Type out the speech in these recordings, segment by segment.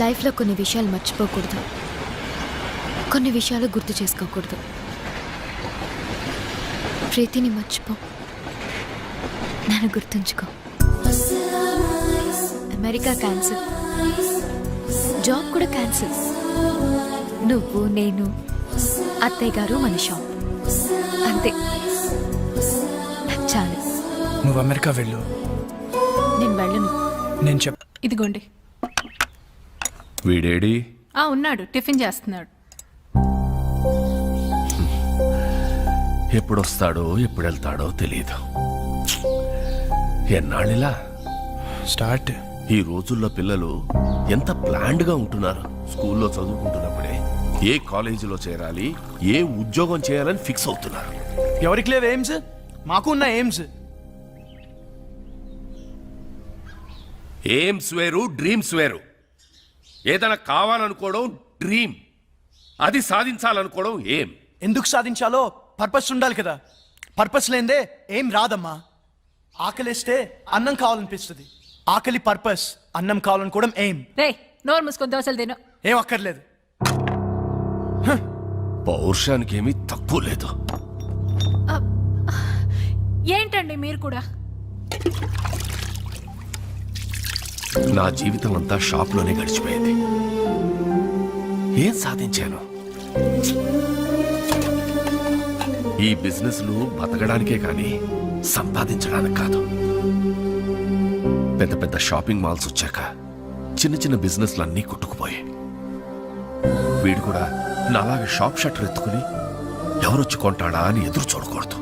లైఫ్లో కొన్ని విషయాలు మర్చిపోకూడదు, కొన్ని విషయాలు గుర్తు చేసుకోకూడదు. ప్రీతిని మర్చిపో, నన్ను గుర్తుంచుకో. అమెరికా క్యాన్సిల్, జాబ్ కూడా క్యాన్సిల్. నువ్వు, నేను, అత్తయ్య గారు, మన షాప్, అంతే. చాలు. నువ్వు అమెరికా వెళ్ళు. నేను వెళ్ళను. నేను ఇదిగోండి. వీడేడి? ఉన్నాడు, టిఫిన్ చేస్తున్నాడు. ఎప్పుడొస్తాడో ఎప్పుడు వెళ్తాడో తెలియదు. ఎన్నాళ్ళిలా స్టార్ట్. ఈ రోజుల్లో పిల్లలు ఎంత ప్లాన్డ్గా ఉంటున్నారు. స్కూల్లో చదువుకుంటున్నప్పుడే ఏ కాలేజీలో చేరాలి, ఏ ఉద్యోగం చేయాలని ఫిక్స్ అవుతున్నారు. ఎవరికి లేవు ఎయిమ్స్? మాకు ఉన్న ఎయిమ్స్. ఎయిమ్స్ వేరు, డ్రీమ్స్ వేరు. ఏదైనా కావాలనుకోవడం డ్రీమ్, అది సాధించాలనుకోవడం ఏం. ఎందుకు సాధించాలో పర్పస్ ఉండాలి కదా. పర్పస్ లేదే ఏం రాదమ్మా. ఆకలిస్తే అన్నం కావాలనిపిస్తుంది. ఆకలి పర్పస్, అన్నం కావాలనుకోవడం ఎయిమ్. రే, నోరు మూసుకొని దోశలు తిను. ఏం అక్కర్లేదు. పౌరుషానికి ఏమీ తక్కువ లేదు. ఏంటండి మీరు కూడా? నా జీవితం అంతా షాప్లోనే గడిచిపోయింది. ఏం సాధించాను? ఈ బిజినెస్లు బతకడానికే కానీ సంపాదించడానికి కాదు. పెద్ద పెద్ద షాపింగ్ మాల్స్ వచ్చాక చిన్న చిన్న బిజినెస్లు అన్నీ కొట్టుకుపోయాయి. వీడు కూడా నాలాగే షాప్ షట్టర్ ఎత్తుకుని ఎవరొచ్చి కొంటాడా అని ఎదురు చూడకూడదు.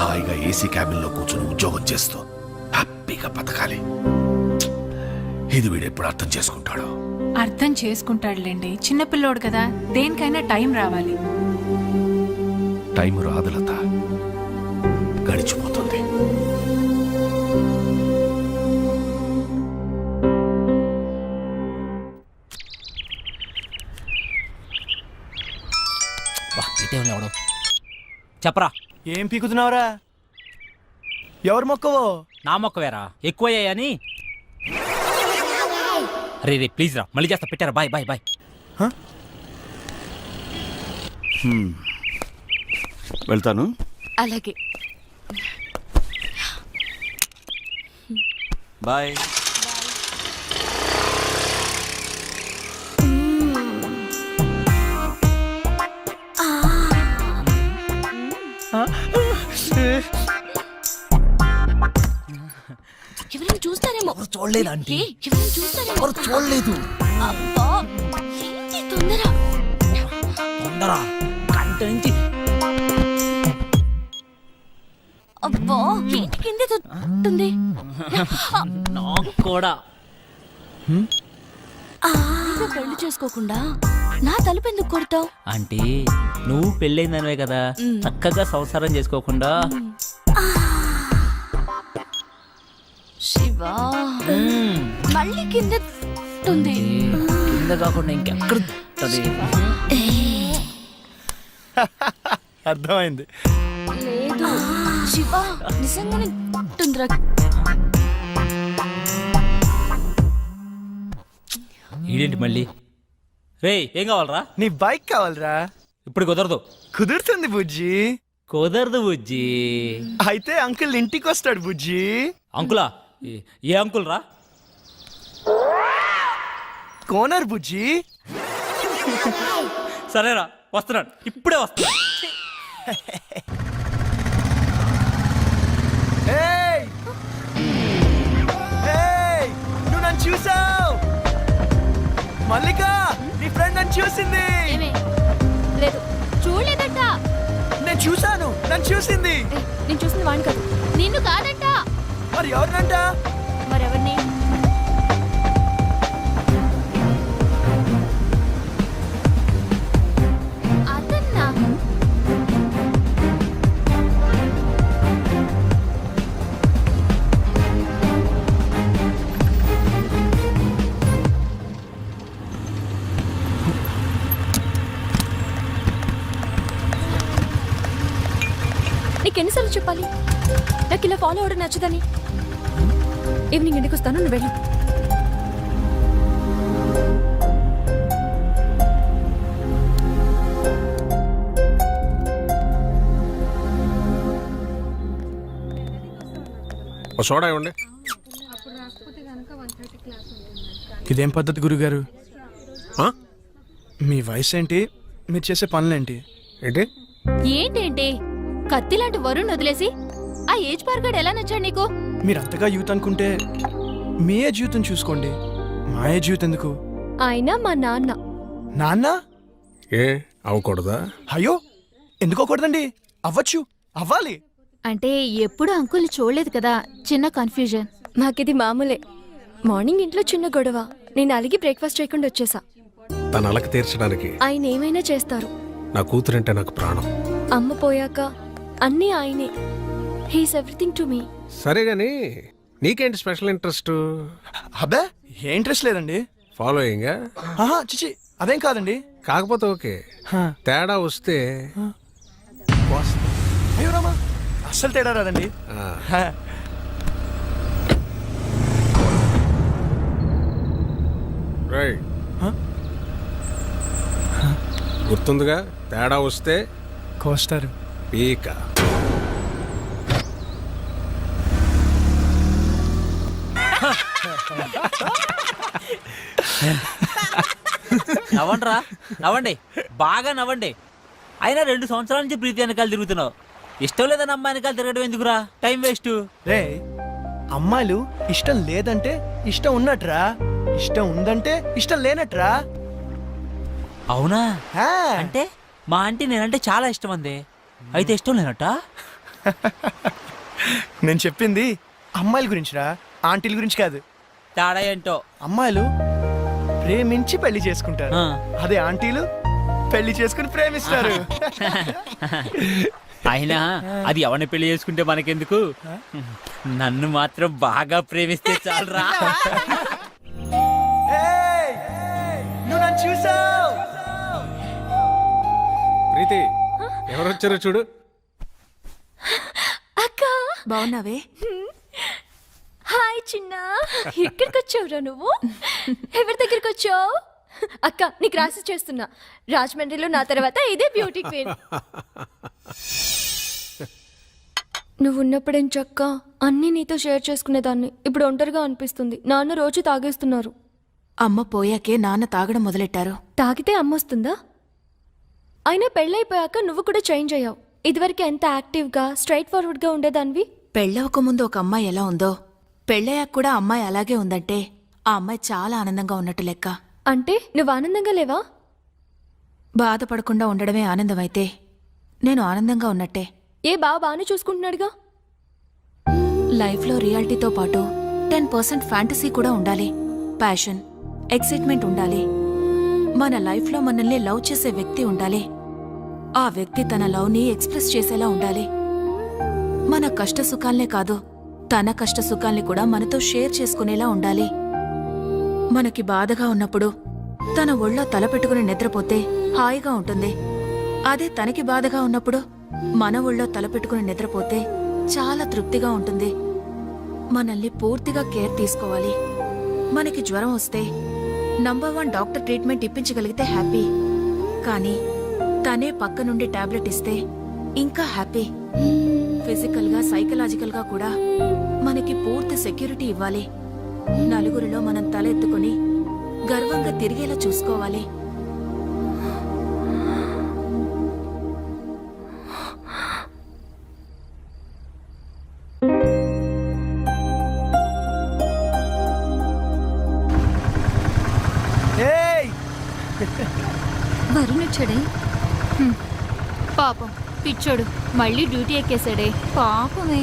హాయిగా ఏసీ క్యాబిన్లో కూర్చుని ఉద్యోగం చేస్తూ హ్యాపీగా బతకాలి. ఇది వీడెప్పుడు అర్థం చేసుకుంటాడు? అర్థం చేసుకుంటాడులేండి, చిన్నపిల్లోడు కదా. దేనికైనా టైం రావాలి. టైం రాదు లత, గడిచిపోతుంది. చెప్పరా, ఏం పీకుతున్నావురా? ఎవరు మొక్కవో? నా మొక్కవేరా, ఎక్కువయ్యాయని. రే రే ప్లీజ్ రా, మళ్ళీ చేస్తా. పెట్టారా? Bye bye bye. వెళ్తాను. అలాగే. బాయ్. ఎవరైనా చూస్తారేమో. చూడలేదు ఆంటీ, ఎవరైనా చూస్తారేమో. చూడలేదు. అబ్బా, ఏంటి తొందర? తొందర కంట నుంచి. అబ్బా, ఏంటి కింద తొత్తుంది? నాకు కూడా. పెళ్లి చేసుకోకుండా నా తలుపు ఎందుకు కొడతావు? ఆంటీ, నువ్వు పెళ్ళైందనివే కదా, చక్కగా సంసారం చేసుకోకుండా. శివా, మళ్ళీ కింద ఉంది. కింద కాకుండా ఇంకెక్కడ? అర్థమైంది. లేదు శివా, నిజంగానే ఉంటుందిరా. ఈడేంటి మళ్ళీ? రే, ఏం కావాలరా? నీ బైక్ కావాలరా? ఇప్పుడు కుదరదు. కుదురుతుంది బుజ్జి. కుదరదు బుజ్జి. అయితే అంకుల్ ఇంటికి వస్తాడు బుజ్జి. అంకులా? ఏ అంకుల్ రా? కోనర్ బుజ్జి. సరేరా, వస్తున్నాడు, ఇప్పుడే వస్తున్నాడు. ఏయ్! ఏయ్! నువ్వు నన్ను చూసావు? మల్లిక, నీ ఫ్రెండ్ నన్ను చూసింది. లేదు, చూడలేదంట. నేను చూసాను, నన్ను చూసింది. నేను చూసింది వాడిని కాదు, నిన్ను కాదంట. మరి ఎవరినంట? మరెవరిని? అదన్నా. నీకెన్నిసార్లు చెప్పాలి నాకు ఇలా ఫాలో అవడం నచ్చదని? ఈవినింగ్ ఇంటికి వస్తాను, నువ్వు వెళ్ళు. ఓ సోడా ఇవ్వండి. ఇదేం పద్ధతి గురుగారు? ఆ? మీ వయసు ఏంటి, మీరు చేసే పనులేంటి? ఏంటి ఏంటేంటి కత్తి లాంటి వరుణ్ వదిలేసి ఆ ఏజ్ పార్గాడు ఎలా నచ్చాడు నీకు? మీరు అంతగా యూత్ అనుకుంటే మీ ఏ జీవితం చూసుకోండి, మా ఏ జీవితం ఎందుకు? ఆయన మా నాన్న. నాన్న? ఏ అవ్వకూడదా? అయ్యో ఎందుకోకూడదండి, అవ్వచ్చు, అవ్వాలి. అంటే ఎప్పుడు అంకుల్ని చూడలేదు కదా, చిన్న కన్ఫ్యూజన్. మాకిది మామూలే. మార్నింగ్ ఇంట్లో చిన్న గొడవ, నేను అలిగి బ్రేక్ఫాస్ట్ చేయకుండా వచ్చేసా. తన అలక తీర్చడానికి ఆయన ఏమైనా చేస్తారు. నా కూతురంటే నాకు ప్రాణం. అమ్మ పోయాక అన్నీ ఆయనే. He's everything to me. సరే గాని నీకేంటి స్పెషల్ ఇంట్రెస్ట్? అబ్బే ఏ ఇంట్రెస్ట్ లేదండి. ఫాలోయింగ్? ఆహా చిచి అదేం కాదండి. కాకపోతే ఓకే, హా. తేడా వస్తే అయ్యో రామా, అస్సలు తేడా రాదండి. ఆ, హా. రైట్. హా? గుర్తుందిగా, తేడా వస్తే కోస్తారు. పీక. నవ్వండిరా, నవ్వండి, బాగా నవ్వండి. అయినా 2 సంవత్సరాల నుంచి ప్రీతి వెనకాల తిరుగుతున్నావు. ఇష్టం లేదని అమ్మాయి వెనకాల తిరగడం ఎందుకురా, టైం వేస్ట్. రే అమ్మాయిలు ఇష్టం లేదంటే ఇష్టం ఉన్నట్రా, ఇష్టం ఉందంటే ఇష్టం లేనట్రా. అవునా? హా. అంటే మా ఆంటీ నేనంటే చాలా ఇష్టం అంది, అయితే ఇష్టం లేనట్ట? నేను చెప్పింది అమ్మాయిల గురించిరా, ఆంటీల గురించి కాదు. తేడా ఏంటో. అమ్మాయిలు ప్రేమించి పెళ్లి చేసుకుంటారు, ఆ. అదే ఆంటీలు పెళ్లి చేసుకుని ప్రేమిస్తారు. అయినా అది ఎవరిని పెళ్లి చేసుకుంటే మనకెందుకు, నన్ను మాత్రం బాగా ప్రేమిస్తే చాలరా. ఏయ్! నువ్వు నన్ను చూసావ్? ప్రీతి ఎవరు వచ్చారో చూడు. అక్క బాగున్నావే? హాయ్ చిన్న. ఎక్కడికి వచ్చావురా నువ్వు? ఎవరి దగ్గరికి వచ్చావు? అక్క నీకు రాసి చేస్తున్నా. రాజమండ్రిలో నా తర్వాత ఇదే బ్యూటీ క్వీన్. నువ్వు ఉన్నప్పుడేం చక్క అన్నీ నీతో షేర్ చేసుకునేదాన్ని. ఇప్పుడు ఒంటరిగా అనిపిస్తుంది. నాన్న రోజు తాగేస్తున్నారు. అమ్మ పోయాకే నాన్న తాగడం మొదలెట్టారు. తాగితే అమ్మొస్తుందా? అయినా పెళ్ళైపోయాక నువ్వు కూడా చేంజ్ అయ్యావు. ఇదివరకు ఎంత యాక్టివ్గా స్ట్రైట్ ఫార్వర్డ్గా ఉండేదానివి. పెళ్ళవక ముందు ఒక అమ్మాయి ఎలా ఉందో పెళ్ళయ్యాక కూడా అమ్మాయి అలాగే ఉందంటే ఆ అమ్మాయి చాలా ఆనందంగా ఉన్నట్టు లెక్క. అంటే నువ్వు ఆనందంగా లేవా? బాధపడకుండా ఉండడమే ఆనందమైతే నేను ఆనందంగా ఉన్నట్టే. ఏ బాగానే చూసుకుంటున్నాడుగా. లైఫ్లో రియాలిటీతో పాటు 10% ఫ్యాంటసీ కూడా ఉండాలి. ప్యాషన్, ఎక్సైట్మెంట్ ఉండాలి. మన లైఫ్లో మనల్ని లవ్ చేసే వ్యక్తి ఉండాలి. ఆ వ్యక్తి తన లవ్ని ఎక్స్ప్రెస్ చేసేలా ఉండాలి. మన కష్ట సుఖాల్నే కాదు, తన కష్ట సుఖాల్ని కూడా మనతో షేర్ చేసుకునేలా ఉండాలి. మనకి బాధగా ఉన్నప్పుడు తన ఒళ్ళో తలపెట్టుకుని నిద్రపోతే హాయిగా ఉంటుంది. అదే తనకి బాధగా ఉన్నప్పుడు మన ఒళ్ళో తలపెట్టుకుని నిద్రపోతే చాలా తృప్తిగా ఉంటుంది. మనల్ని పూర్తిగా కేర్ తీసుకోవాలి. మనకి జ్వరం వస్తే నంబర్ 1 డాక్టర్ ట్రీట్మెంట్ ఇప్పించగలిగితే హ్యాపీ. కానీ తనే పక్క నుండి టాబ్లెట్ ఇస్తే ఇంకా హ్యాపీ. ఫిజికల్గా సైకలాజికల్గా కూడా మనకి పూర్తి సెక్యూరిటీ ఇవ్వాలి. నలుగురిలో మనం తల ఎత్తుకుని గర్వంగా తిరిగేలా చూసుకోవాలి. ఏయ్! వరుణ్ వచ్చాడే? పాపం పిచ్చోడు మళ్ళీ డ్యూటీ ఎక్కేశాడే. పాపమే.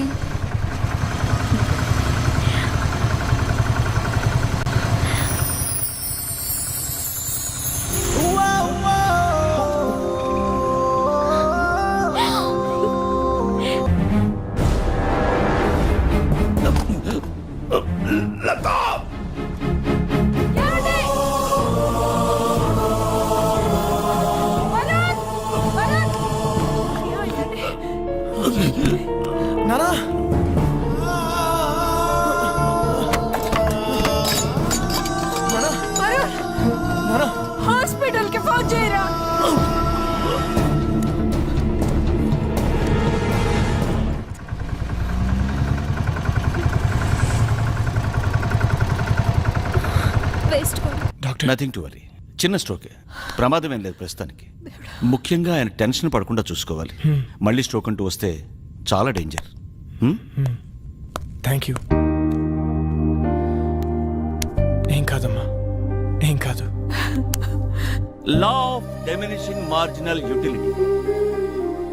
నానా నానా హాస్పిటల్ కి ఫోన్ చేయరా. డాక్టర్ నథింగ్ టు వరీ, చిన్న స్ట్రోకే, ప్రమాదం ఏం లేదు ప్రస్తుతానికి. ముఖ్యంగా ఆయన టెన్షన్ పడకుండా చూసుకోవాలి. మళ్ళీ స్ట్రోక్ అంటూ వస్తే చాలా డేంజర్. Thank you. ఏం కాదమ్మా, ఏం కాదు. Law of diminishing marginal utility,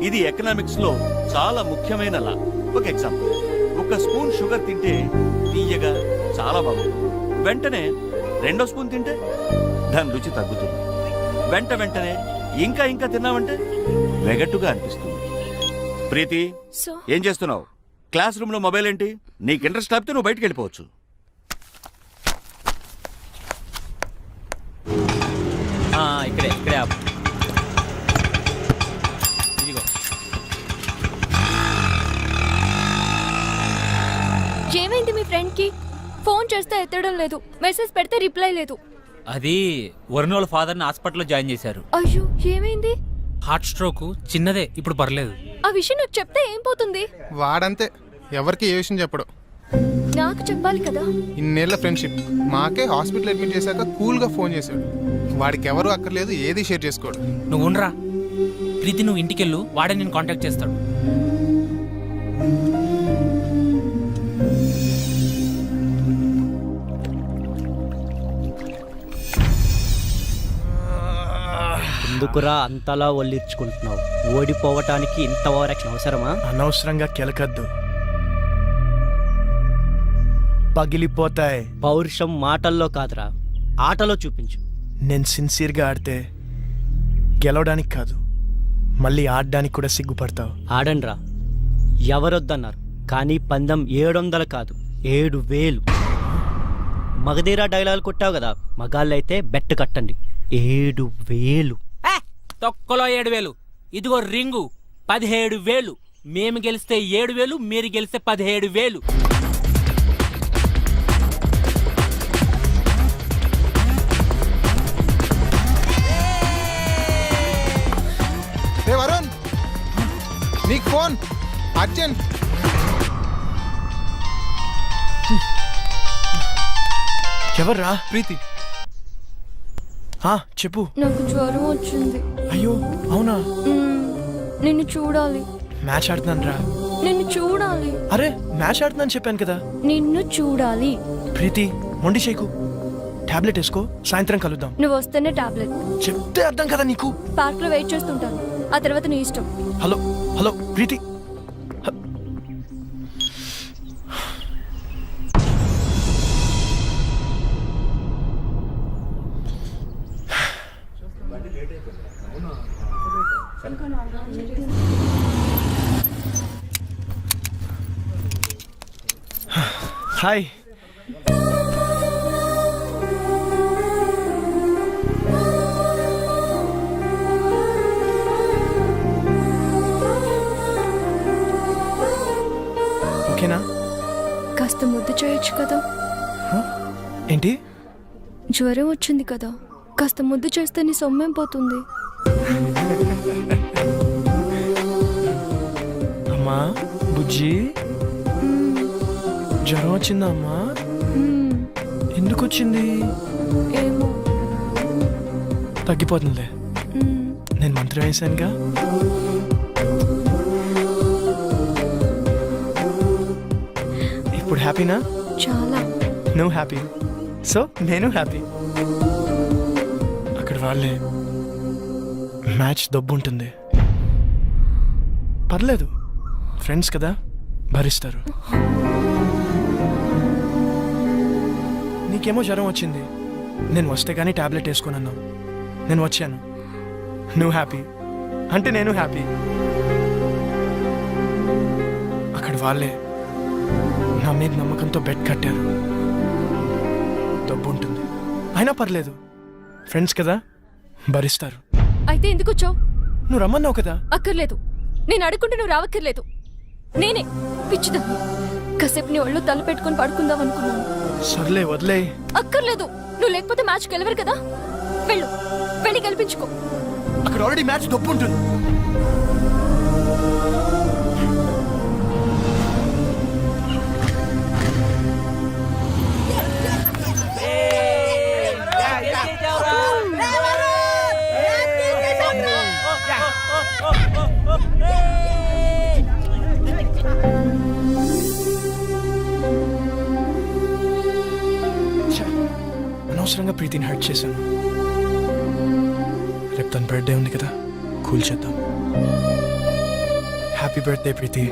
ఇది ఎకనామిక్స్ లో చాలా ముఖ్యమైన లా. ఒక ఎగ్జాంపుల్, ఒక స్పూన్ షుగర్ తింటే తీయగా చాలా బాగుంటుంది. వెంటనే 2వ స్పూన్ తింటే దాని రుచి తగ్గుతుంది. వెంటనే ఇంకా ఇంకా తిన్నామంటే వెగట్టుగా అనిపిస్తుంది. ప్రీతి, సో ఏం చేస్తున్నావు? క్లాస్ రూమ్ లో మొబైల్ ఏంటి? నీకు ఇంట్రెస్ట్ లేకపోతే నువ్వు బయటికి వెళ్ళిపోవచ్చు. ఇక్కడే ఆపు. ఇదిగో. ఏమైంది మీ ఫ్రెండ్ కి? ఫోన్ చేస్తే ఎత్తడం లేదు, మెసేజ్ పెడితే రిప్లై లేదు. అది వరుణ్ వాళ్ళ ఫాదర్ని హాస్పిటల్లో జాయిన్ చేశారు. అయ్యో, ఏమైంది? హార్ట్ స్ట్రోక్ చిన్నదే, ఇప్పుడు పర్లేదు. ఆ విషయం నాకు చెప్తే ఏం పోతుంది? వాడంతే, ఎవరికి ఏ విషయం చెప్పడు. నాకు చెప్పాలి కదా. ఇన్నేళ్ల ఫ్రెండ్షిప్, మాకే హాస్పిటల్ అడ్మిట్ చేశాక కూల్గా ఫోన్ చేశాడు. వాడికి ఎవరు అక్కర్లేదు, ఏది షేర్ చేసుకోడు. నువ్వు ఉండరా ప్రీతి, నువ్వు ఇంటికెళ్ళు, వాడే నేను కాంటాక్ట్ చేస్తాడు. ఎందుకురా అంతలా ఒల్లిర్చుకుంటున్నావు? ఓడిపోవటానికి ఇంత ఓవరాక్షన్ అవసరమా? అనవసరంగా కెలకద్దు, పగిలిపోతాయి. పౌరుషం మాటల్లో కాదురా, ఆటలో చూపించు. నేను సిన్సియర్గా ఆడితే గెలవడానికి కాదు, మళ్ళీ ఆడడానికి కూడా సిగ్గుపడతావు. ఆడండ్రా, ఎవరొద్దన్నారు? కానీ పందెం 700 కాదు, 7000. మగధీరా డైలాగ్ కొట్టావు కదా, మగాళ్ళైతే బెట్ కట్టండి. 7000. తొక్కలో 7000. ఇదిగో రింగు 17,000. మేము గెలిస్తే 7,000, మీరు గెలిస్తే 17,000. రే వరుణ్, నీకు ఫోన్ అర్జెంట్. ఎవర్రా? ప్రీతి, చెప్పు. నాకు జ్వరం వచ్చింది. అయ్యో అవునా? నిన్ను చూడాలి. మ్యాచ్ ఆడుతున్నాను రా. నిన్ను చూడాలి. అరే మ్యాచ్ ఆడుతున్నాను చెప్పాను కదా. నిన్ను చూడాలి. ప్రీతి, మొండి చేయకు, టాబ్లెట్ వేసుకో, సాయంత్రం కలుద్దాం. నువ్వు వస్తేనే టాబ్లెట్. చెప్తే అర్థం కదా నీకు. పార్క్ లో వెయిట్ చేస్తుంటాను, ఆ తర్వాత నీ ఇష్టం. హలో హలో ప్రీతి. హాయ్. ఓకేనా? కాస్త ముద్దు చేయొచ్చు కదా. ఏంటి? జ్వరం వచ్చింది కదా, కాస్త ముద్దు చేస్తే నీ సొమ్మేం పోతుంది. అమ్మా బుజ్జి, జ్వరం వచ్చిందా అమ్మా? ఎందుకు వచ్చింది? ఏమో. తగ్గిపోతుందిలే, నేను మంత్రం వేసానుగా. ఇప్పుడు హ్యాపీనా? చాలా. నువ్వు హ్యాపీ, సో నేను హ్యాపీ. అక్కడ వాళ్ళే మ్యాచ్ దబ్బు ఉంటుంది, పర్లేదు, ఫ్రెండ్స్ కదా, భరిస్తారు. నీకేమో జ్వరం వచ్చింది, నేను వస్తే కానీ టాబ్లెట్ వేసుకున్నాను, నేను వచ్చాను, నువ్వు హ్యాపీ అంటే నేను హ్యాపీ. అక్కడ వాళ్ళే నా మీద నమ్మకంతో బెడ్ కట్టారు. డబ్బు ఉంటుంది, అయినా పర్లేదు, ఫ్రెండ్స్ కదా, భరిస్తారు. అయితే ఎందుకు వచ్చావు? నువ్వు రమ్మన్నావు కదా. అక్కర్లేదు, నేను అడుగుంటే నువ్వు రావక్కర్లేదు. నేనే పిచ్చిదాన్ని, కాసేపు నీ ఒళ్ళు తల పెట్టుకుని పడుకుందాం అనుకున్నాను. సర్లే వదిలే. అక్కర్లేదు, నువ్వు లేకపోతే మ్యాచ్ గెలవరు కదా. వెళ్ళు, వెళ్ళి గెలిపించుకో. అక్కడ ఆల్రెడీ మ్యాచ్ డబ్బు ఉంటుంది. అనవసరంగా ప్రీతిని హర్ట్ చేశాను. రేపు తన బర్త్డే ఉంది కదా, కూల్ చేద్దాం. హ్యాపీ బర్త్డే ప్రీతి.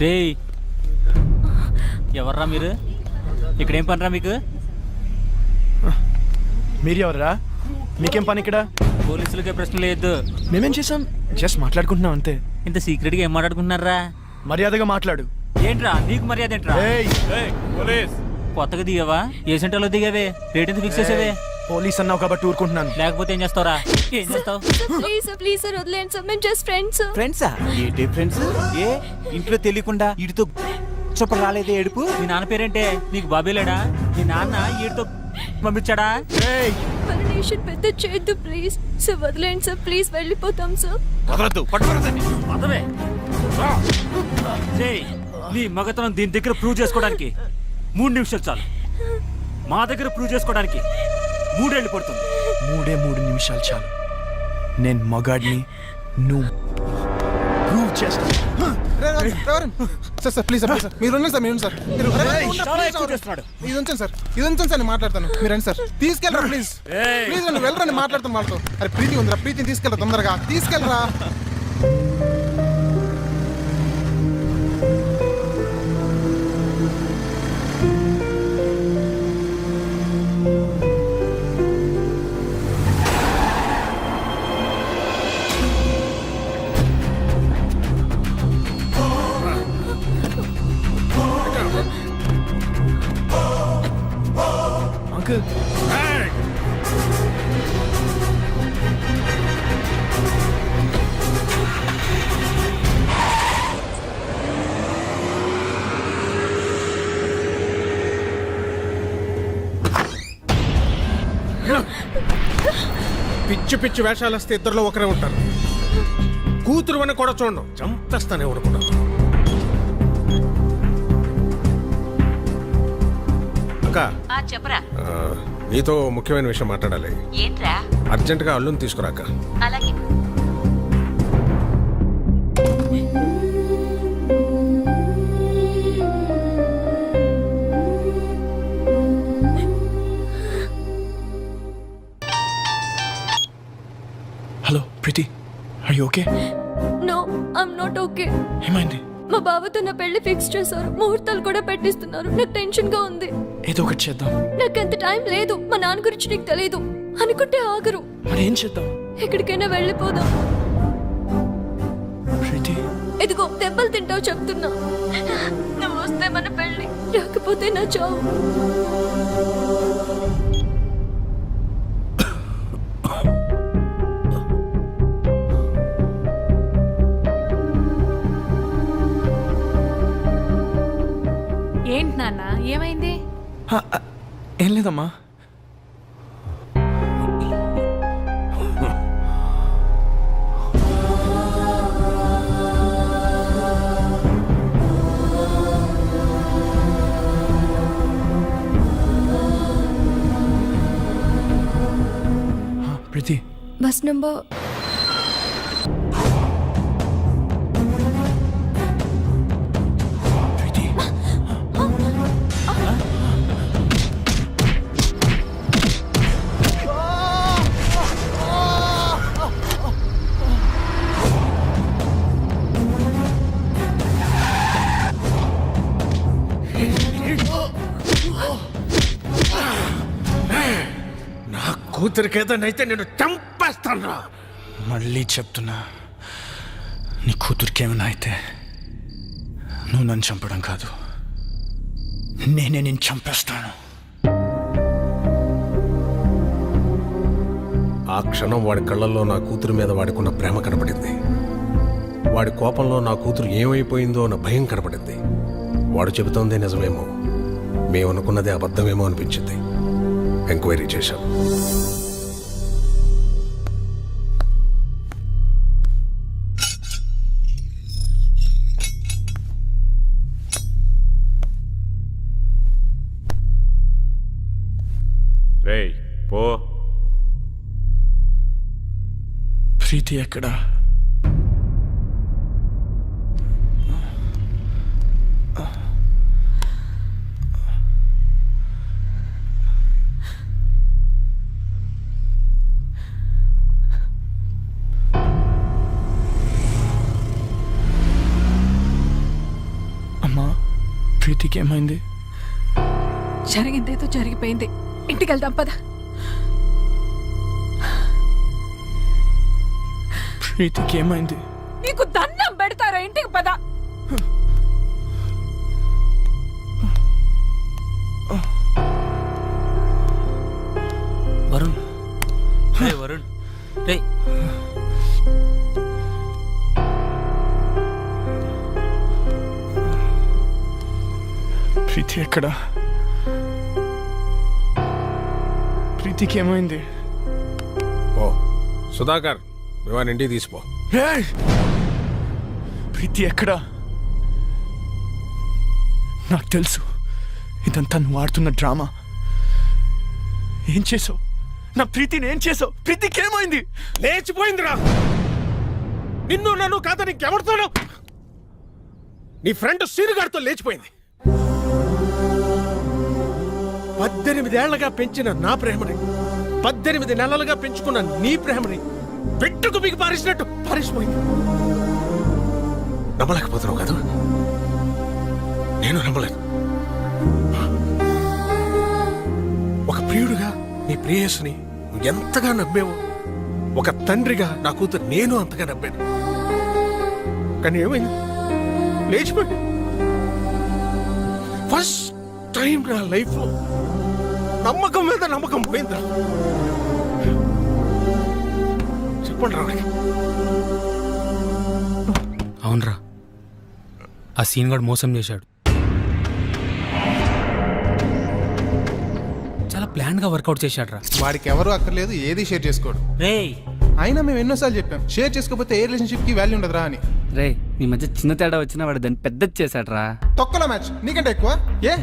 రే ఎవర్రా మీరు? ఇక్కడేం పనిరా మీకు? మీరు ఎవరా? మీకేం పని ఇక్కడ? పోలీసులకే ప్రశ్న లేదు. మేమేం చేసాం? జస్ట్ మాట్లాడుకుంటున్నాం అంతే. ఇంత సీక్రెట్గా ఏం మాట్లాడుకుంటున్నారా? మర్యాదగా మాట్లాడు. ఏంట్రా నీకు మర్యాద ఏంట్రా? కొత్తగా దిగావా? ఏ సెంటర్లో దిగావే? రేట్ ఎంత ఫిక్స్ చేసేవే? పోలీస్ అన్నావు కాబట్టి ఊరుకుంటున్నాను. లేకపోతే ఏం చేస్తావురా? ఏం చేస్తావు? ప్లీజ్ సార్ వదిలేండి సార్, మేము జస్ట్ ఫ్రెండ్స్. ఫ్రెండ్సా? ఏంటి ఫ్రెండ్స్? ఏ ఇంట్లో తెలియకుండా వీడితో చొప్ప రాలేదే ఏడుపు? మీ నాన్న పేరేంటే? నీకు బాబే లేడా? మీ నాన్న వీడితో పంపించాడా? పర్మిషన్ పెద్ద చేయొద్దు ప్లీజ్ సార్, వదిలేండి సార్ ప్లీజ్, వెళ్ళిపోతాం సార్. పదవే. నీ మగతనం దీని దగ్గర ప్రూవ్ చేసుకోవడానికి 3 నిమిషాలు చాలు. మా దగ్గర ప్రూవ్ చేసుకోవడానికి 3 ఏళ్ళు పడుతుంది. 3 నిమిషాలు చాలు. నేను మగాడిని, నువ్వు ప్రూవ్ చేస్తాను. సార్ ప్లీజ్ సార్, మీరు ఉండండి సార్, మీరు సార్, ఇది ఉంచండి సార్, ఇది ఉంచండి సార్, నేను మాట్లాడతాను. మీరు రండి సార్, తీసుకెళ్ళరా ప్లీజ్, ప్లీజ్ రండి, వెళ్ళరండి, మాట్లాడతాను వాళ్ళతో. అరే ప్రీతి ఉందిరా, ప్రీతిని తీసుకెళ్ళరా, తొందరగా తీసుకెళ్ళరా. అంకుల్ పిచ్చి పిచ్చి వేషాలు వస్తే ఇద్దరులో ఒకరే ఉంటారు. కూతురు అని కూడా చూడండి, చంపేస్తానే ఊరుకున్నాను. అక్క చెప్పరా. నీతో ముఖ్యమైన విషయం మాట్లాడాలి. ఏంట్రా? అర్జెంటుగా అల్లుని తీసుకురాక. అలాగే. Hello Preethi, are you okay? No I'm not okay. ఏమైంది? మా బావతో నా పెళ్లి ఫిక్స్ చేశారు, ముహూర్తాలు కూడా పెట్టిస్తున్నారు. నాకు టెన్షన్ గా ఉంది. ఏదో ఒకటి చేద్దాం. నాకు అంత టైం లేదు. మా నాన్న గురించి నీకు తెలియదు అనుకుంటే ఆగరు. మరి ఏం చేద్దాం? ఎక్కడికైనా వెళ్ళిపోదాం. ప్రీతి, ఇదిగో దెబ్బలు తింటావు చెప్తున్నా. నువ్వు వస్తే మన పెళ్లి, రాకపోతే నా చావు. ఏంటి నాన్న, ఏమైంది? ఏం లేదమ్మా. బస్ నంబర్ నా కూతురికి ఏదైతే నేను చంపేస్తాను. మళ్ళీ చెప్తున్నా, నీ కూతురికి ఏమైనా అయితే నువ్వు నన్ను చంపడం కాదు, నేనే నేను చంపేస్తాను. ఆ క్షణం వాడి కళ్ళల్లో నా కూతురు మీద వాడికున్న ప్రేమ కనపడింది. వాడి కోపంలో నా కూతురు ఏమైపోయిందో అన్న భయం కనపడింది. వాడు చెబుతోందే నిజమేమో, మేమనుకున్నదే అబద్ధమేమో అనిపించింది. ఎంక్వైరీ చేశాం. రేయ్ పో. ప్రీతి ఎక్కడా? అమ్మా, ప్రీతికి ఏమైంది? జరిగిందేదో జరిగిపోయింది, ఇంటికి వెళ్దాం పద. ప్రీతికి ఏమైంది? నీకు దండం పెడతారా, ఇంటికి పద. వరుణ్, రే వరుణ్, రే ప్రీతి ఎక్కడా? ప్రీతికి ఏమైంది? ఓ సుధాకర్, మేము ఇంటికి తీసిపో. ఏయ్! ప్రీతి ఎక్కడా? నాకు తెలుసు ఇదంతా నువ్వు ఆడుతున్న డ్రామా. ఏం చేసావు? నా ప్రీతిని ఏం చేసావు? ప్రీతికి ఏమైంది? లేచిపోయిందిరా. నిన్ను నన్ను కాదని ఇంకెవరితోనో నీ ఫ్రెండ్ సీనుగాడితో లేచిపోయింది. 18 ఏళ్లగా పెంచిన నా ప్రేమని, 18 నెలలుగా పెంచుకున్న నీ ప్రేమని పెట్టుకు మీకు పారేసినట్టు పారేసిపోయింది. నమ్మలేకపోతున్నావు కదా? నేను నమ్మలేను. ఒక ప్రియుడుగా నీ ప్రేయస్ని నువ్వు ఎంతగా నమ్మేవో, ఒక తండ్రిగా నా కూతురు నేను అంతగా నమ్మాను. కానీ ఏమైంది? లేచిపోయింది. ఫస్ట్ టైం నా లైఫ్ లో నమ్మకం మీద నమ్మకం పోయిందా? చెప్పండి రావడానికి. అవునరా, ఆ సీన్ గాడు మోసం చేశాడు. చాలా ప్లాన్ గా వర్కౌట్ చేశాడు రా. వాడికి ఎవరు అక్కర్లేదు, ఏది షేర్ చేసుకోడు. రేయ్ అయినా మేము ఎన్నోసార్లు చెప్పాం, షేర్ చేసుకోకపోతే ఏ రిలేషన్షిప్ కి వాల్యూ ఉండదురా అని. రే, మీ మధ్య చిన్న తేడా వచ్చినా వాడు దాన్ని పెద్దది చేశాడ్రా. తొక్కలో మ్యాచ్ నీకంటే ఎక్కువ. ఏ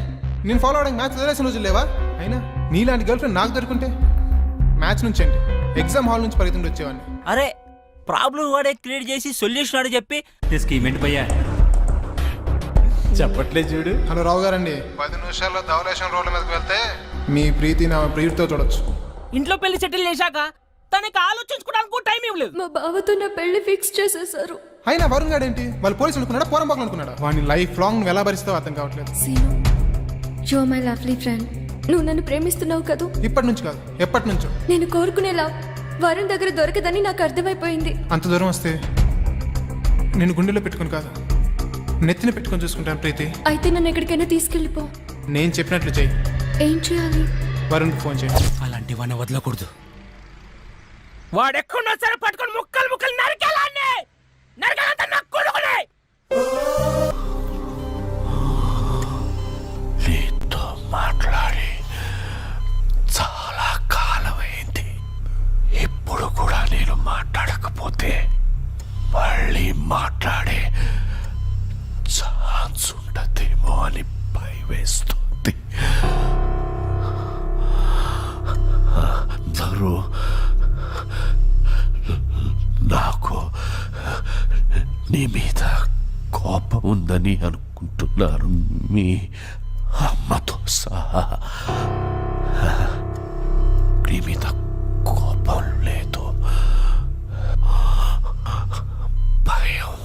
నేను ఫాలో అవడానికి మ్యాచ్ వదిలేసిన రోజులు లేవా? అయినా నీలాంటి గర్ల్ ఫ్రెండ్ నాకు దొరుకుంటే మ్యాచ్ నుంచి అండి ఎగ్జామ్ హాల్ నుంచి పరిగెత్తుండి వచ్చేవాడిని. అరే, ప్రాబ్లం వాడే క్రియేట్ చేసి సొల్యూషన్ వాడే చెప్పి స్కీమ్ ఏంటి పోయా చెప్పట్లేదు చూడు. హలో రావు గారండి, 10 నిమిషాల్లో ధవలేషన్ రోడ్ల మీదకి వెళ్తే మీ ప్రీతి నా ప్రియుడితో చూడొచ్చు. ఇంట్లో పెళ్లి సెటిల్ చేశాక తనకి ఆలోచించుకోవడానికి టైం ఇవ్వలేదు. మా బావతో నా పెళ్లి ఫిక్స్ చేసేసారు. అయినా వరుణ్ గారు ఏంటి, వాళ్ళు పోలీసులు అనుకున్నాడా, పోరంబాకులు అనుకున్నాడా? వాడిని లైఫ్ లాంగ్ నువ్వు ఎలా భరిస్తావో అర్థం కావట్లేదు. Seenu, you are my lovely friend. నువ్వు నన్ను ప్రేమిస్తున్నావు కదూ? ఇప్పటి నుంచి కాదు, ఎప్పటి నుంచో. నేను కోరుకునేలా వరుణ్ దగ్గర దొరకదని నాకు అర్థమైపోయింది. అంత దూరం వస్తే నేను గుండెలో పెట్టుకుని కాదు, నెత్తిన పెట్టుకొని చూసుకుంటాను ప్రీతి. అయితే నన్ను ఎక్కడికైనా తీసుకెళ్ళిపో. నేను చెప్పినట్లు చెయ్యి. ఏం చేయాలి? వరుణ్కి ఫోన్ చేయి. అలాంటి వాడిని వదలకూడదు. వాడెక్కడున్నా సరే పట్టుకొని ముక్కలు ముక్కలు నరికేలాన్ని నరకాలంతా నాకు కొడుకునే. నీతో మాట్లాడి చాలా కాలమైంది. ఇప్పుడు కూడా నేను మాట్లాడకపోతే మళ్ళీ మాట్లాడే ఛాన్స్ ఉండదేమో అని భయవేస్తుంది. ధరు నీ మీద కోపం ఉందని అనుకుంటున్నారు మీ అమ్మతో సహా. నీ మీద కోపం లేదు, భయం.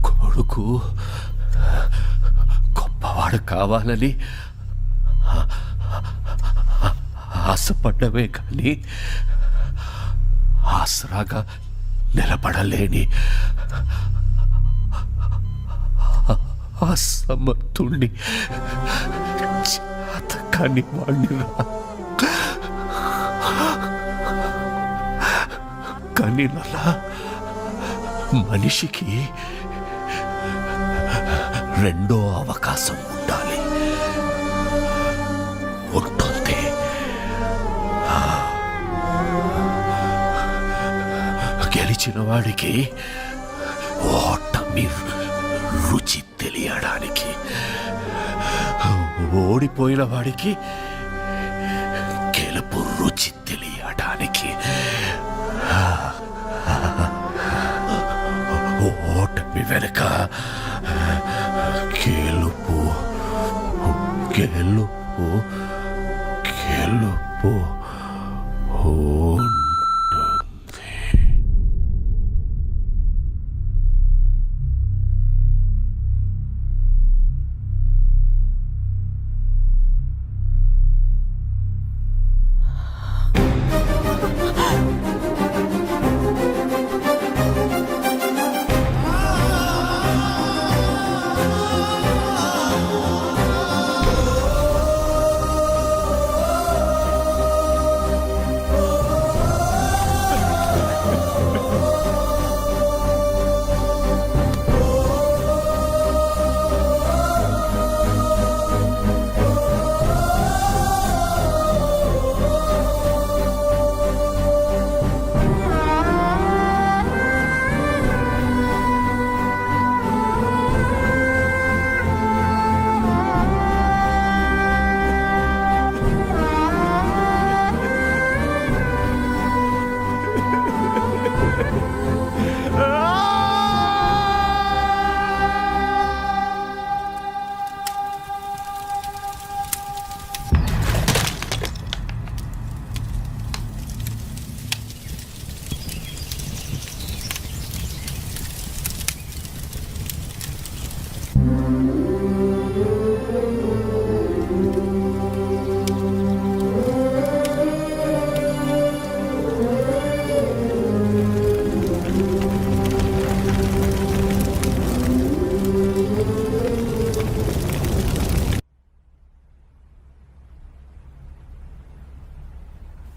కొడుకు గొప్పవాడు కావాలని ఆశపడ్డమే కానీ ఆసరాగా నిలబడలేని అసమర్థుణ్ణి, చేతకాని వాణ్ణి రా. కానీ నలా మనిషికి రెండో అవకాశం ఉండాలి, ఉంటుంది. గెలిచిన వాడికి ఓటమి రుచి తెలియడానికి, ఓడిపోయిన వాడికి గెలుపు రుచి తెలియడానికి. ఓటమి వెనుక గెలుపు, గెలుపు, గెలుపు ఉంటుంది.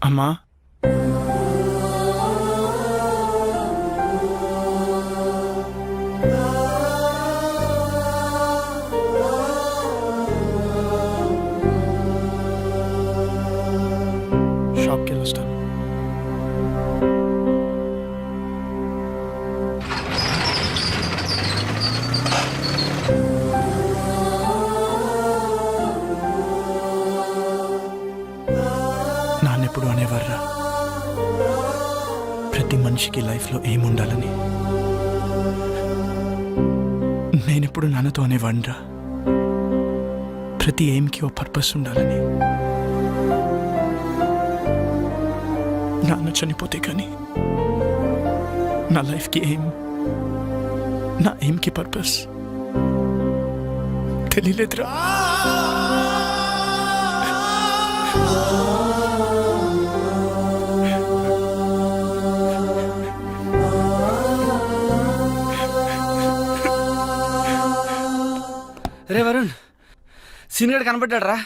అమ్మా, షాప్కి వెళ్ళొస్తాను. నాన్నెప్పుడు అనేవారా, ప్రతి మనిషికి లైఫ్లో ఏముండాలని. నేనెప్పుడు నాన్నతో అనేవాడిరా, ప్రతి ఎయిమ్కి ఓ పర్పస్ ఉండాలని. నాన్న చనిపోతే కానీ నా లైఫ్కి ఎయిమ్, నా ఎయిమ్కి పర్పస్ తెలియలేదురా. రే వరుణ్, సీనియర్ కనపడ్డాడు రా.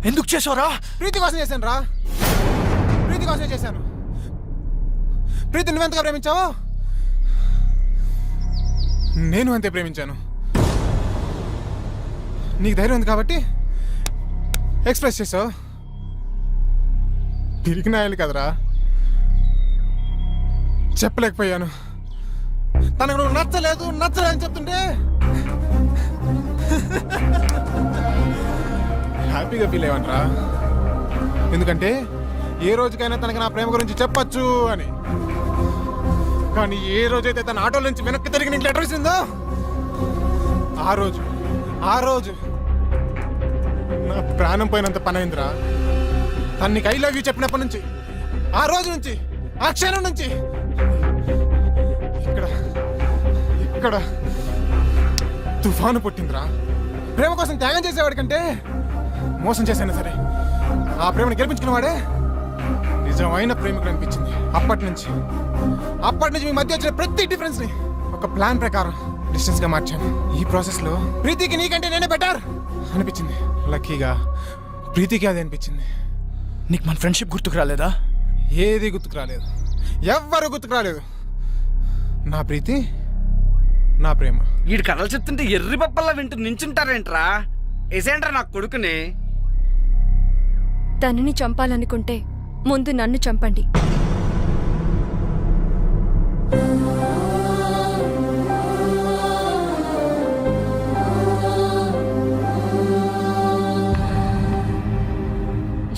ఎందుకు చేసావురా? ప్రీతి కోసం చేశాను రా, ప్రీతి కోసమే చేశాను. ప్రీతి నువ్వెంతగా ప్రేమించావు, నేను అంతే ప్రేమించాను. నీకు ధైర్యం ఉంది కాబట్టి ఎక్స్ప్రెస్ చేసావు. తిరిగి నాయాలి కదరా, చెప్పలేకపోయాను. తనకు నువ్వు నచ్చలేదు అని చెప్తుంటే హ్యాపీగా ఫీల్ అయ్యావనరా. ఎందుకంటే ఏ రోజుకైనా తనకి నా ప్రేమ గురించి చెప్పచ్చు అని. కానీ ఏ రోజైతే తన ఆటోల నుంచి వెనక్కి తిరిగి నీకు లెటర్ ఇస్తుందో ఆ రోజు నా ప్రాణం పోయినంత పని అయిందిరా. తను నీకు ఐ లవ్ యూ చెప్పినప్పటి నుంచి, ఆ రోజు నుంచి, ఆ క్షణం నుంచి ఇక్కడ తుఫాను పుట్టిందిరా. ప్రేమ కోసం త్యాగం చేసేవాడి కంటే మోసం చేశాను సరే, ఆ ప్రేమను గెలిపించుకున్నవాడే నిజమైన ప్రేమికుడు అనిపించింది. అప్పటి నుంచి మీ మధ్య వచ్చిన ప్రతి డిఫరెన్స్ ని ఒక ప్లాన్ ప్రకారం డిస్టెన్స్ గా మార్చాను. ఈ ప్రాసెస్ లో ప్రీతికి నీకంటే నేనే బెటర్ అనిపించింది. లక్కీగా ప్రీతికి అది అనిపించింది. నీకు మన ఫ్రెండ్షిప్ గుర్తుకు రాలేదా? ఏది గుర్తుకు రాలేదు, ఎవ్వరు గుర్తుకు రాలేదు. నా ప్రీతి, నా ప్రేమ. వీడి కథలు చెప్తుంటే ఎర్రి పప్పల్లా వింటూ నించుంటారేంట్రా? ఏసేంట్రా నా కొడుకుని. తనని చంపాలనుకుంటే ముందు నన్ను చంపండి.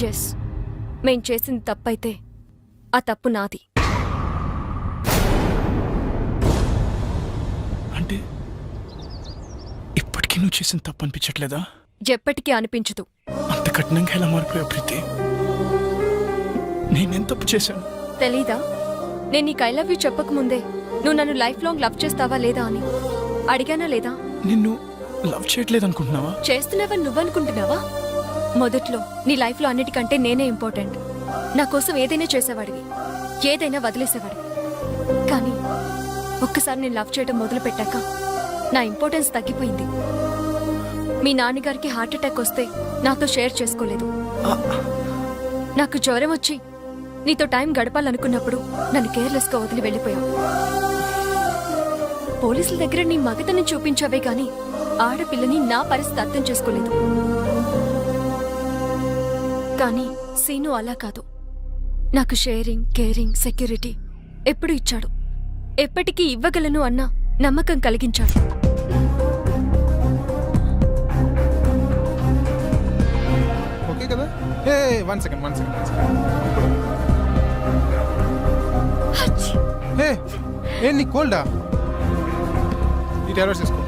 ఎస్, మేం చేసింది తప్పైతే ఆ తప్పు నాది. అంటే ఇప్పటికీ నువ్వు చేసిన తప్పు అనిపించట్లేదా? ఎప్పటికీ అనిపించదు. అంత కఠినంగా ఎలా మారిపోయావు ప్రీతి? నేనేం తప్పు చేశాను? తెలీదా? నేను నీకు ఐ లవ్ యూ చెప్పకముందే నువ్వు నన్ను లైఫ్ లాంగ్ లవ్ చేస్తావా లేదా అని అడిగానా లేదా? నిన్ను లవ్ చేయట్లేదు అనుకుంటున్నావా? చేస్తున్నావని నువ్వనుకుంటున్నావా? మొదట్లో నీ లైఫ్లో అన్నిటికంటే నేనే ఇంపార్టెంట్. నా కోసం ఏదైనా చేసేవాడివి, ఏదైనా వదిలేసేవాడివి. కానీ ఒక్కసారి నేను లవ్ చేయడం మొదలు పెట్టాక నా ఇంపార్టెన్స్ తగ్గిపోయింది. మీ నాన్నగారికి హార్ట్ అటాక్ వస్తే నాతో షేర్ చేసుకోలేదు. నాకు జ్వరం వచ్చి నీతో టైం గడపాలనుకున్నప్పుడు నన్ను కేర్లెస్ గా వదిలి వెళ్ళిపోయావు. పోలీసుల దగ్గర నీ మగతని చూపించావే గాని ఆడపిల్లని నా పరిస్థితి అర్థం చేసుకోలేదు. కానీ సీను అలా కాదు. నాకు షేరింగ్, కేరింగ్, సెక్యూరిటీ ఎప్పుడు ఇచ్చాడు. ఎప్పటికీ ఇవ్వగలను అన్న నమ్మకం కలిగించాడు. ఓకే కదా? One second. ఏ నీ కోల్డా? ఈ టాబ్లెట్స్ తీసుకో.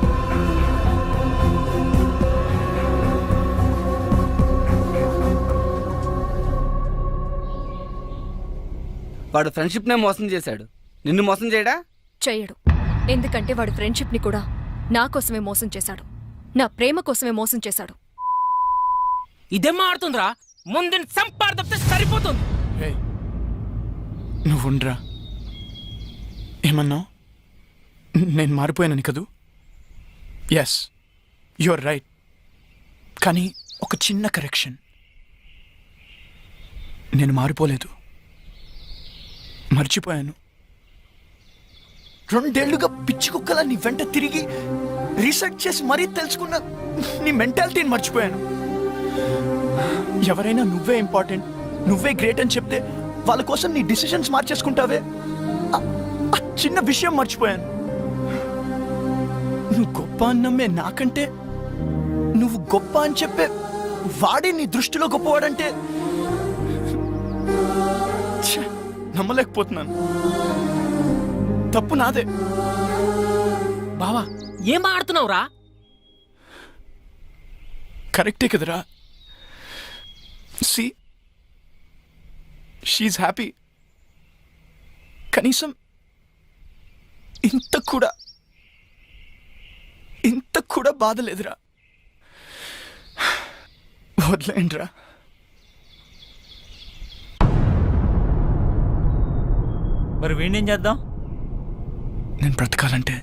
వాడు ఫ్రెండ్షిప్ నే మోసం చేశాడు, నిన్ను మోసం చేయడా? చెయ్యడు. ఎందుకంటే వాడు ఫ్రెండ్షిప్ ని కూడా నా కోసమే మోసం చేశాడు. నా ప్రేమ కోసమే మోసం చేశాడు. ఇదేం ఆడుతుందిరా? ముందు సంపాదిస్తే సరిపోతుంది. నువ్వుండ్రా. ఏమన్నావు? నేను మారిపోయానని కదూ? Yes, your right. కానీ ఒక చిన్న కరెక్షన్. నేను మారిపోలేదు, మర్చిపోయాను. 2 ఏళ్లుగా పిచ్చి కుక్కలా నీ వెంట తిరిగి రీసెర్చ్ చేసి మరీ తెలుసుకున్న నీ మెంటాలిటీని మర్చిపోయాను. ఎవరైనా నువ్వే ఇంపార్టెంట్, నువ్వే గ్రేట్ అని చెప్తే వాళ్ళ కోసం నీ డిసిషన్స్ మార్చేసుకుంటావే, ఆ చిన్న విషయం మర్చిపోయాను. నువ్వు గొప్ప అన్నమ్మే నాకంటే నువ్వు గొప్ప అని చెప్పే వాడే నీ దృష్టిలో గొప్పవాడంటే నమ్మలేకపోతున్నాను. తప్పు నాదే. బావా ఏం ఆడుతున్నావురా? కరెక్టే కదరా? See, she happy. కనీసం ఇంత కూడా బాధ లేదురా. వదిలేండిరా. మరి వీణేం చేద్దాం? నేను బ్రతకాలంటే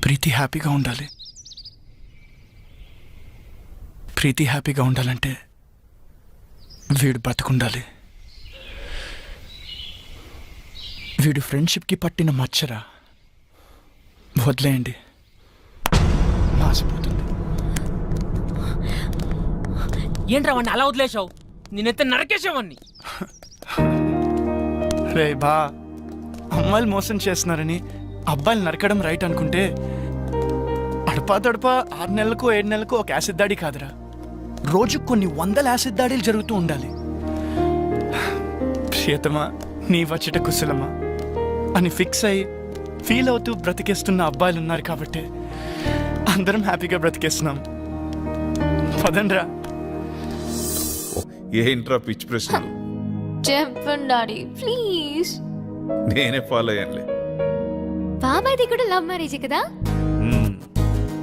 ప్రీతి హ్యాపీగా ఉండాలి. ప్రీతి హ్యాపీగా ఉండాలంటే వీడు బతుకుండాలి. వీడు ఫ్రెండ్షిప్కి పట్టిన మచ్చరా. వదిలేయండి, మాసిపోతుంది. ఏంట్రా వాడిని అలా వదిలేసావు? నేనైతే నరకేసావాన్ని. రే బా, అమ్మాయిలు మోసం చేస్తున్నారని అబ్బాయిలు నరకడం రైట్ అనుకుంటే అడపా తడపా 6 నెలలకు 7 నెలలకు ఒక యాసిడ్ దాడి కాదురా, రోజు కొన్ని 100 యాసిడ్ దాడులు జరుగుతూ ఉండాలి. ప్రియతమా నీ వచ్చట కుశలమా అని ఫిక్స్ అయ్యి ఫీల్ అవుతూ బ్రతికేస్తున్న అబ్బాయిలు ఉన్నారు కాబట్టి అందరం హ్యాపీగా బ్రతికేస్తున్నాం. పదండ్రా. ఏంట్రా పిచ్చి ప్రశ్నలు? చెప్పండి డాడీ ప్లీజ్. నేనే ఫాలో అయ్యానులే. బాబాయ్ది కూడా లవ్ మ్యారేజ్ కదా?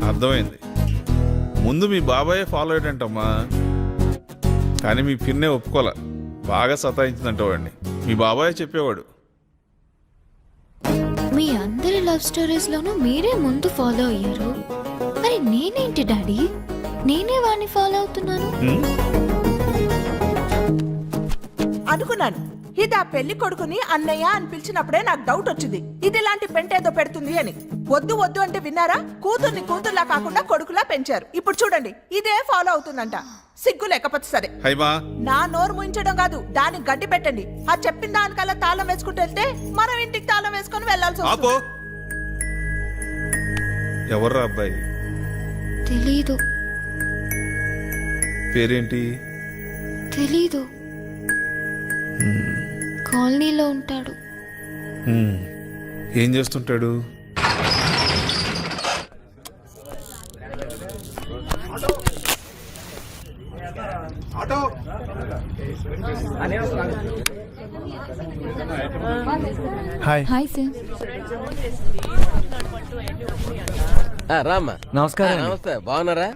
అర్థమైంది. ముందు మీ బాబాయే ఫాలో అయ్యాడంటమ్మా, కానీ మీ పిన్నే ఒప్పుకోలే. బాగా సతాయించిందంట వాడిని. మీ బాబాయే చెప్పేవాడు. మీ అందరి లవ్ స్టోరీస్ లోనూ మీరే ముందు ఫాలో అయ్యారు, మరి నేనేంటి డాడీ? నేనే వాడిని ఫాలో అవుతున్నాను. అనుకున్నాను ఇది ఆ పెళ్లి కొడుకుని అన్నయ్య అని పిలిచినప్పుడే నాకు డౌట్ వచ్చింది, ఇది ఇలాంటి పెంటేదో పెడుతుంది అని. వద్దు వద్దు అంటే విన్నారా? కూతుర్ని కూతుర్లా కాకుండా కొడుకులా పెంచారు. ఇప్పుడు చూడండి ఇదే ఫాలో అవుతుందంట. సిగ్గు లేకపోతే సరే. నా నోరు ముయించడం కాదు, దానికి గడ్డి పెట్టండి. ఆ చెప్పిన దానికల్లా తాళం వేసుకుంటూ వెళ్తే మనం ఇంటికి తాళం వేసుకొని వెళ్లాల్సి వస్తుంది. ఎవర్రా అబ్బాయి? తెలీదు. పేరేంటి? తెలీదు. కాలనీలో ఉంటాడు. ఏం చేస్తుంటాడు? హాయ్. Hi sir. రామ్మా. నమస్కారం. నమస్తే, బాగున్నారా?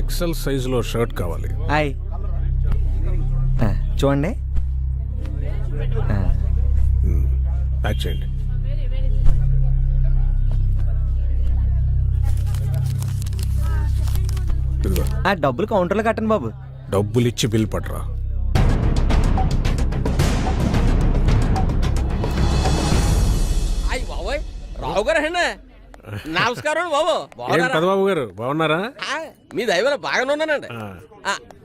ఎక్సెల్ సైజులో షర్ట్ కావాలి. హాయ్, చూడండి. ప్యాక్ చేయండి. ఇదిగో. ఆ డబ్బులు కౌంటర్లో కట్టండి బాబు. డబ్బులు ఇచ్చి బిల్ పట్టరా. అయ్యి బాబోయ్, రావు గారు అండి. నమస్కారం బాబు. పెదబాబు గారు బాగున్నారా? మీ దైవలో బాగానే ఉన్నానండి.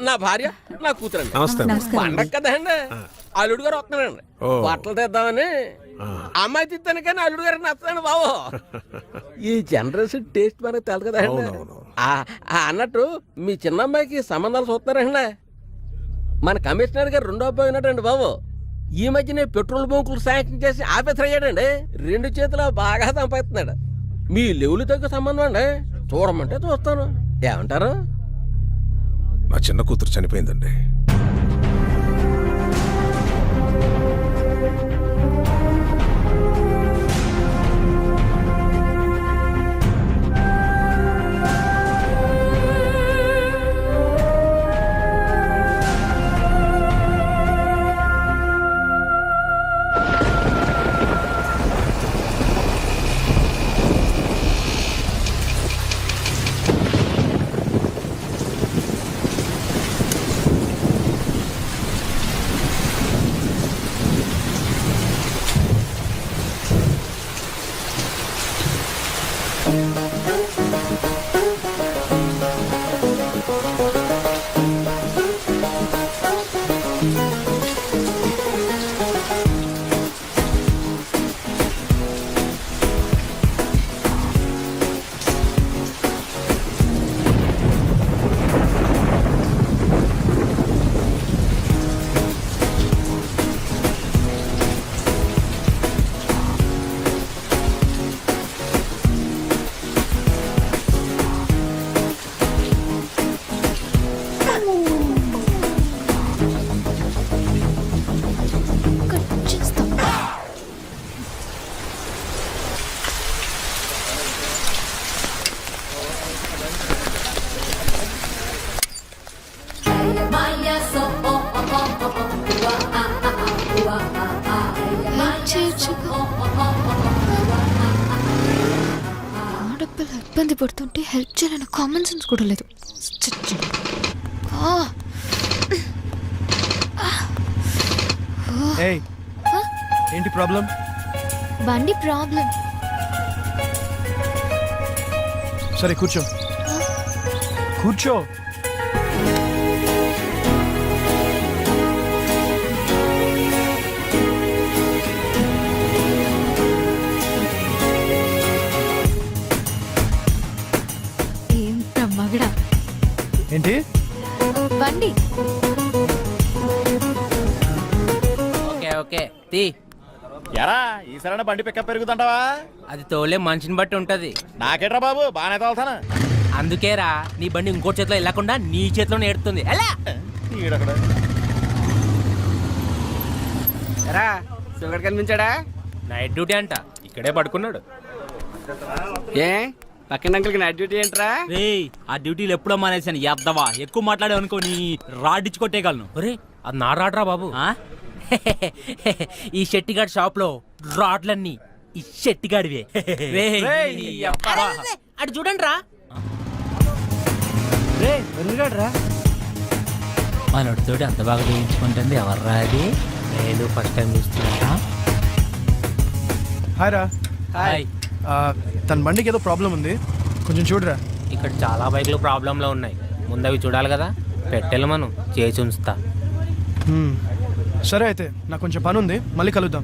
నా భార్య, నా కూతురండి. నమస్తే. పండగ కదండి, అల్లుడు గారు వస్తున్నానండి. బట్టలు తెద్దామని. అమ్మాయి తిత్తాను కానీ అల్లుడు గారు నచ్చదండి బాబు. ఈ జనరేషన్ టేస్ట్ మనకు తెలదు కదండి. అన్నట్టు మీ చిన్న అమ్మాయికి సంబంధాలు చూస్తున్నారండి. మన కమిషనర్ గారు 2వ అబ్బాయి ఉన్నాడండి బాబు. ఈ మధ్యనే పెట్రోల్ బంకులు శాంక్షన్ చేసి ఆఫీసర్ అయ్యాడండి. 2 చేతులు బాగా సంపాదిస్తున్నాడు. మీ లెవెల్ తగ్గ సంబంధం అండి, చూడమంటే చూస్తాను. ఏమంటారు? నా చిన్న కూతురు చనిపోయిందండి. ఇబ్బంది పడుతుంటే హెల్ప్ చేయాలని కామన్ సెన్స్ కూడా లేదు. ఏయ్ ఏంటి ప్రాబ్లం? బండి ప్రాబ్లం. సరే కూర్చో కూర్చో. ఎంత మగడా. ఏంటి? బండి. ఓకే ఓకే తీ. ఎరా ఈసారైనా బండి పికప్ పెరుగుతుంటావా? అది తోలే మనిషిని బట్టి ఉంటది. నాకేట్రా బాబు, బాగానే తోలుతాను. అందుకేరా నీ బండి ఇంకో చేతిలో వెళ్ళకుండా నీ చేతిలోనే ఎడుతుంది. ఎలా ఈడక్కడ రా షుగర్ కనిపించాడా? నైట్ డ్యూటీ అంట, ఇక్కడే పడుకున్నాడు. ఏ పక్కన అంకుల్కి నైట్ డ్యూటీ ఏంట్రా? రేయ్ ఆ డ్యూటీలు ఎప్పుడో మానేశాను. ఎద్దవా ఎక్కువ మాట్లాడే అనుకో నీ రాడిచ్చి కొట్టేయగలను. ఒరే అది నా రాడ్రా బాబు. ఆ? ఈ షెట్టిగాడి షాప్ లో రాడ్లన్నీ ఈ షెట్టిగాడివే. అటు చూడండి రా. మనోడితోటి అంత బాగా చేయించుకుంటుంది ఎవర్రా అది? నేను ఫస్ట్ టైం చూస్తున్నా. హాయ్ రా. హాయ్. తన బండికి ఏదో ప్రాబ్లం ఉంది, కొంచెం చూడరా. ఇక్కడ చాలా బైక్లు ప్రాబ్లంలో ఉన్నాయి, ముందవి చూడాలి కదా. పెట్టెలు మనం చేసి ఉంచుతా. సరే అయితే నాకు కొంచెం పని ఉంది, మళ్ళీ కలుద్దాం.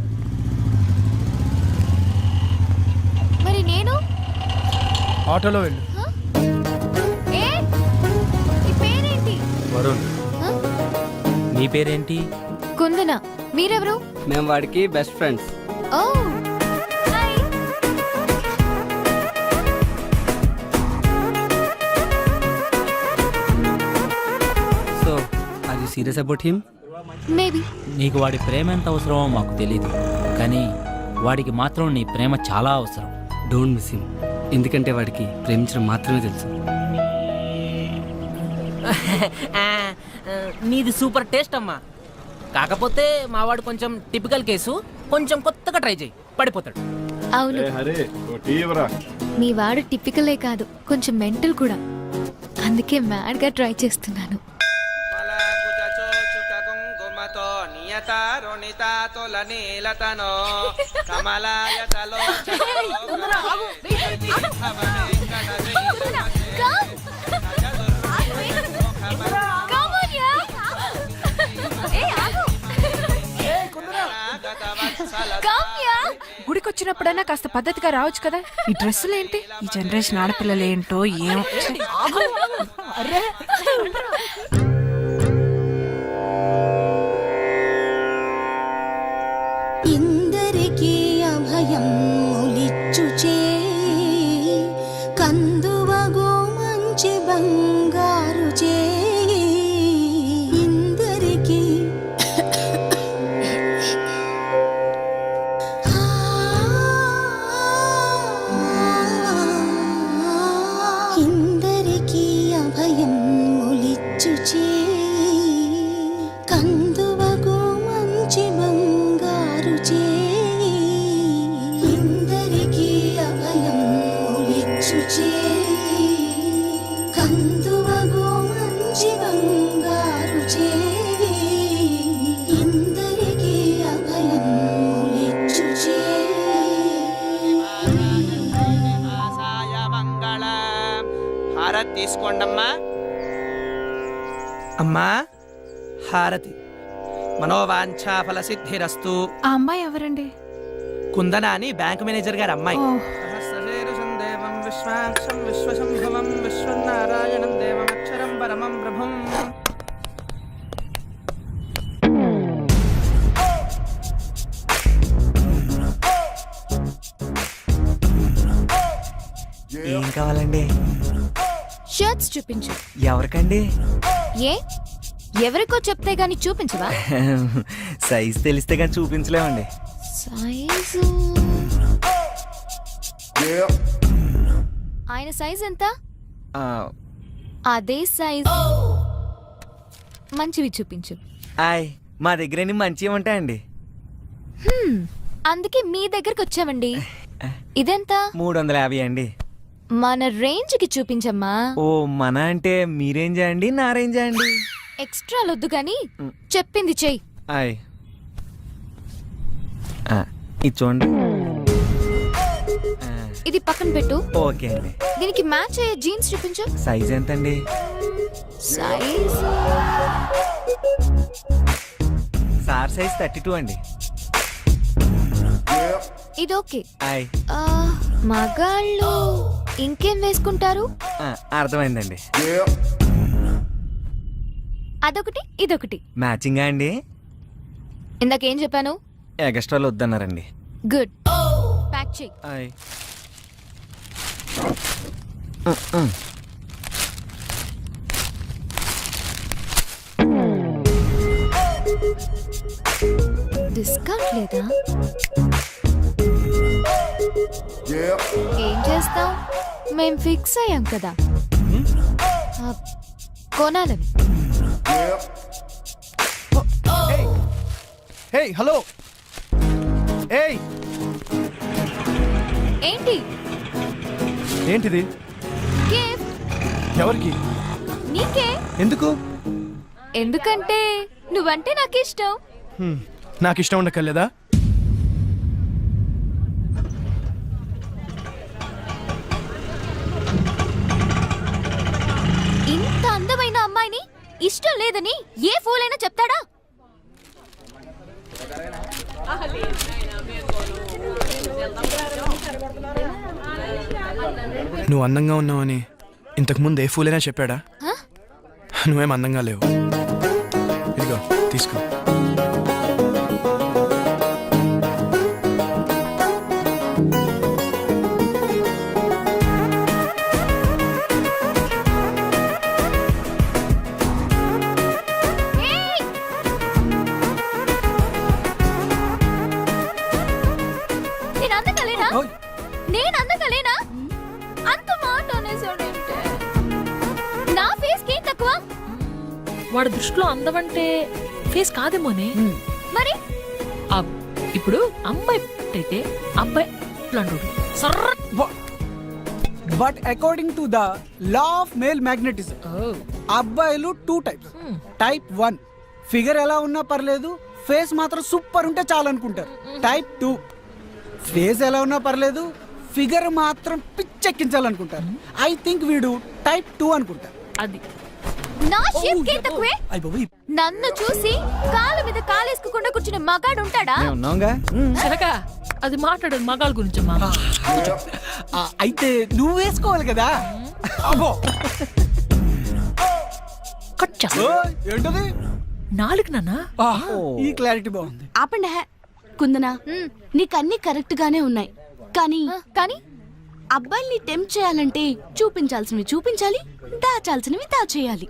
మరి నేను ఆటోలో వెళ్ళు. ఏ నీ పేరేంటి? వరుణ్. నీ పేరేంటి? కుందన. మీరెవరు? మేము వాడికి best friends. Oh hi. So are you serious about him? Maybe. నీకు వాడి ప్రేమ ఎంత అవసరమో మాకు తెలీదు, కానీ వాడికి మాత్రం నీ ప్రేమ చాలా అవసరం. డోంట్ మిస్ హిమ్, ఎందుకంటే వాడికి ప్రేమించడం మాత్రమే తెలుసు. నీది సూపర్ టేస్ట్ అమ్మా. కాకపోతే మావాడు కొంచెం టిపికల్ కేసు, కొంచెం కొత్తగా ట్రై చేయి, పడిపోతాడు. అవును, మీ వాడు టిపికలే కాదు, కొంచెం మెంటల్ కూడా. అందుకే మ్యాడ్ గా ట్రై చేస్తున్నాను. గుడికొచ్చినప్పుడైనా కాస్త పద్ధతిగా రావచ్చు కదా. ఈ డ్రెస్సులేంటి? ఈ జనరేషన్ ఆడపిల్లలేంటో ఏం. ఇందరికీ అభయం ములిచ్చుచే కందువగో మంచి బంగారు చే ఇందరికీ ఇందరికీ అభయం ములిచ్చుచే కందువగో మంచి బంగారు చే ఇందరికీ అభయం ములిచ్చుచే కందువగో మంచి బంగారు చే ఇందరికీ అభయం ములిచ్చుచే. హారతి తీసుకోండమ్మా. అమ్మా హారతి. మనోవాంఛా ఫల సిద్ధిరస్తు. ఆ అమ్మాయి ఎవరండి? కుందన అని బ్యాంక్ మేనేజర్ గారు అమ్మాయి. ఓ. సహస్రశీర్షం దేవం విశ్వాక్షం విశ్వశంభవం విశ్వనారాయణం దేవమక్షరం పరమం ప్రభుం. ఏం కావాలండి? షర్ట్స్ చూపించు. ఎవరికండి? ఏ ఎవరికో చెప్తే గాని చూపించవా? సైజ్ తెలిస్తే కానీ చూపించలేమండి. సైజు ఆయన సైజ్ ఎంత? అదే సైజ్ మంచివి చూపించు. మా దగ్గర మంచివి ఉంటాయండి. అందుకే మీ దగ్గరకు వచ్చామండి. ఇదెంత? 350 అండి. మన రేంజ్ కి చూపించమ్మా. ఓ మన అంటే మీ రేంజా అండి నా రేంజా అండి? ఎక్స్ట్రా లొద్దు గాని చెప్పింది చెయ్యి. ఆయ్ ఇది చూడండి. ఇది పక్కన పెట్టు. ఓకే అండి. దీనికి మ్యాచ్ అయ్యే జీన్స్ చూపించు. సైజ్ ఎంత అండి? సైజ్ సార్ సైజ్ 32 అండి. ఇది ఓకే. ఆయ్ మగాళ్ళు ఇంకేం వేసుకుంటారు? అర్థమైందండి. అదొకటి ఇదొకటి మ్యాచింగా అండి? ఇందాకేం చెప్పాను? ఎగస్ట్రాలు వద్దన్నారండి. గుడ్, ప్యాక్ చెయ్యి. ఆయ్ డిస్కౌంట్ లేదా? ఏం చేస్తాం, మేం ఫిక్స్ అయ్యాం కదా కొనాలని. Hey hello. ఏయ్ ఏంటి? ఏంటిది? గిఫ్ట్. ఎవరికి? నీకే. ఎందుకు? ఎందుకంటే నువ్వంటే నాకు ఇష్టం. నాకు ఇష్టం ఉండకలేదా? ఇంత అందమైన అమ్మాయిని ఇష్టం లేదని ఏ ఫూల్ అయినా చెప్తాడా? నువ్వు అందంగా ఉన్నావని ఇంతకుముందు ఏ ఫూలైనా చెప్పాడా? నువ్వేం అందంగా లేవు. ఇదిగో తీసుకో. నేను అందంగా లేనా? అంత మాట అనేసాడంటే నా ఫేస్ కి తక్కువ. వాడి దృష్టిలో అందమంటే ఫేస్ కాదేమోనే. మరి ఇప్పుడు అమ్మాయి అయితే అబ్బాయి but according to the law of male magnetism అబ్బాయిలు 2 టైప్స్. టైప్ 1 ఫిగర్ ఎలా ఉన్నా పర్లేదు, ఫేస్ మాత్రం సూపర్ ఉంటే చాలు అనుకుంటారు. టైప్ 2 ఫేస్ ఎలా ఉన్నా పర్లేదు, ఫిగర్ మాత్రం పిచ్చెక్కించాలనుకుంటారు. ఐ థింక్ వీడు టైప్ 2 అనుకుంటారు. అది నా షేప్ కే తక్కువే. నన్ను చూసి కాలు మీద కాలేసుకోకుండా కూర్చునే మగాడు ఉంటాడా? చిలక అది మాట్లాడదు మగాళ్ళ గురించమ్మా. అయితే నువ్వు వేసుకోవాలి కదా. ఏంటది? నాలుగు నాన్న. ఈ క్లారిటీ బాగుంది. ఆపండి కుందనా, నీకన్నీ కరెక్ట్ గానే ఉన్నాయి. కానీ అబ్బాయిల్ని టెంప్ట్ చేయాలంటే చూపించాల్సినవి చూపించాలి, దాచాల్సినవి దాచేయాలి.